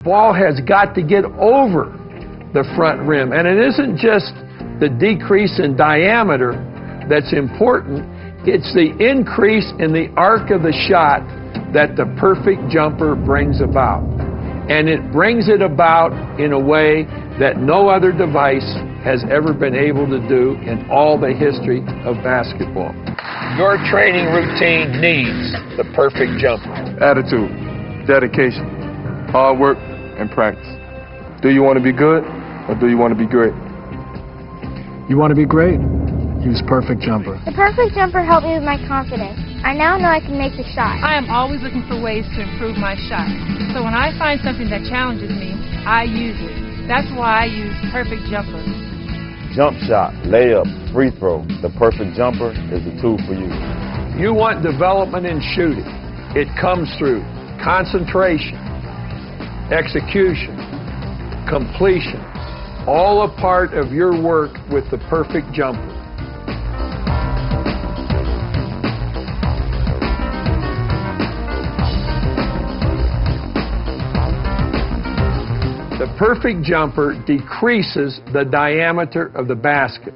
Ball has got to get over the front rim, and it isn't just the decrease in diameter that's important, it's the increase in the arc of the shot that the perfect jumper brings about. And it brings it about in a way that no other device has ever been able to do in all the history of basketball. Your training routine needs the perfect jumper. Attitude, dedication, hard work, and practice. Do you want to be good, or do you want to be great? You want to be great? Use Perfect Jumper. The Perfect Jumper helped me with my confidence. I now know I can make the shot. I am always looking for ways to improve my shot. So when I find something that challenges me, I use it. That's why I use Perfect Jumper. Jump shot, layup, free throw. The Perfect Jumper is the tool for you. You want development in shooting. It comes through concentration, execution, completion, all a part of your work with the Perfect Jumper. The Perfect Jumper decreases the diameter of the basket,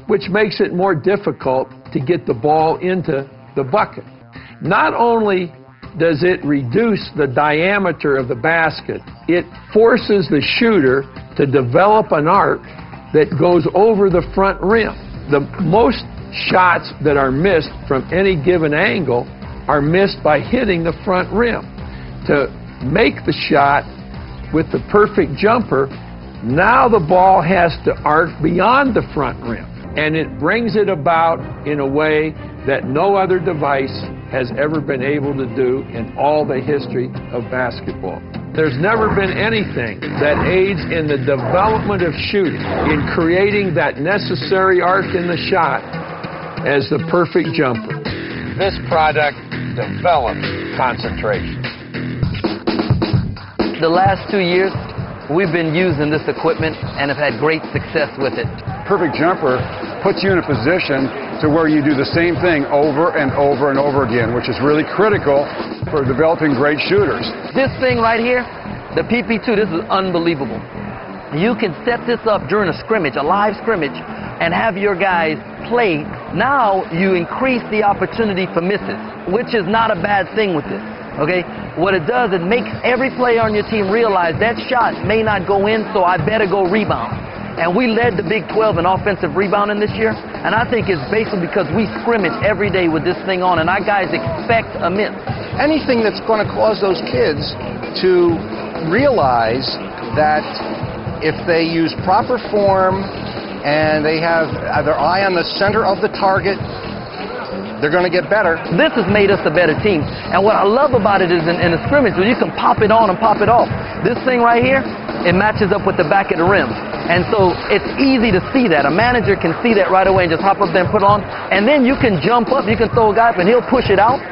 which makes it more difficult to get the ball into the bucket. Not only does it reduce the diameter of the basket, it forces the shooter to develop an arc that goes over the front rim. The most shots that are missed from any given angle are missed by hitting the front rim. To make the shot with the Perfect Jumper, now the ball has to arc beyond the front rim, and it brings it about in a way that no other device has ever been able to do in all the history of basketball. There's never been anything that aids in the development of shooting, in creating that necessary arc in the shot, as the Perfect Jumper. This product develops concentration. The last 2 years, we've been using this equipment and have had great success with it. Perfect Jumper puts you in a position to where you do the same thing over and over and over again, which is really critical for developing great shooters. This thing right here, the PP2, this is unbelievable. You can set this up during a scrimmage, a live scrimmage, and have your guys play. Now you increase the opportunity for misses, which is not a bad thing with this. Okay, what it does, it makes every player on your team realize that shot may not go in, so I better go rebound. And we led the Big 12 in offensive rebounding this year, and I think it's basically because we scrimmage every day with this thing on, and our guys expect a miss. Anything that's going to cause those kids to realize that if they use proper form and they have their eye on the center of the target, they're going to get better. This has made us a better team. And what I love about it is in a scrimmage, where you can pop it on and pop it off. This thing right here, it matches up with the back of the rim. And so it's easy to see that. A manager can see that right away and just hop up there and put it on. And then you can jump up, you can throw a guy up, and he'll push it out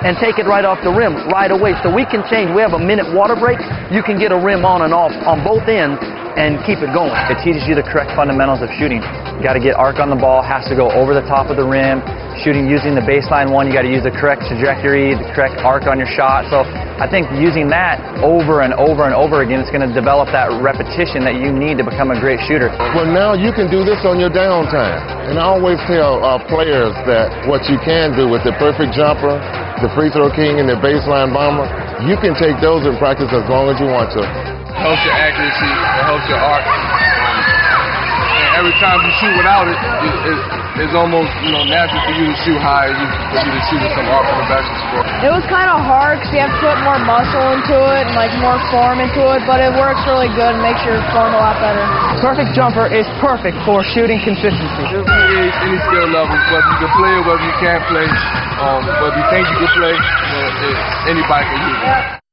and take it right off the rim right away. So we can change. We have a minute water break. You can get a rim on and off on both ends and keep it going. It teaches you the correct fundamentals of shooting. You got to get arc on the ball, has to go over the top of the rim. Shooting using the baseline one, you got to use the correct trajectory, the correct arc on your shot. So I think using that over and over and over again is going to develop that repetition that you need to become a great shooter. Well, now you can do this on your downtime. And I always tell our players that what you can do with the Perfect Jumper, the Free Throw King, and the Baseline Bomber, you can take those in practice as long as you want to. It helps your accuracy, it helps your arc. And every time you shoot without it, it's almost natural for you to shoot high, for you to shoot with some arc on the basketball. It was kind of hard because you have to put more muscle into it and more form into it, but it works really good and makes your form a lot better. Perfect Jumper is perfect for shooting consistency. There's any skill level, whether you can play or whether you can't play, whether you think you can play, anybody can use it.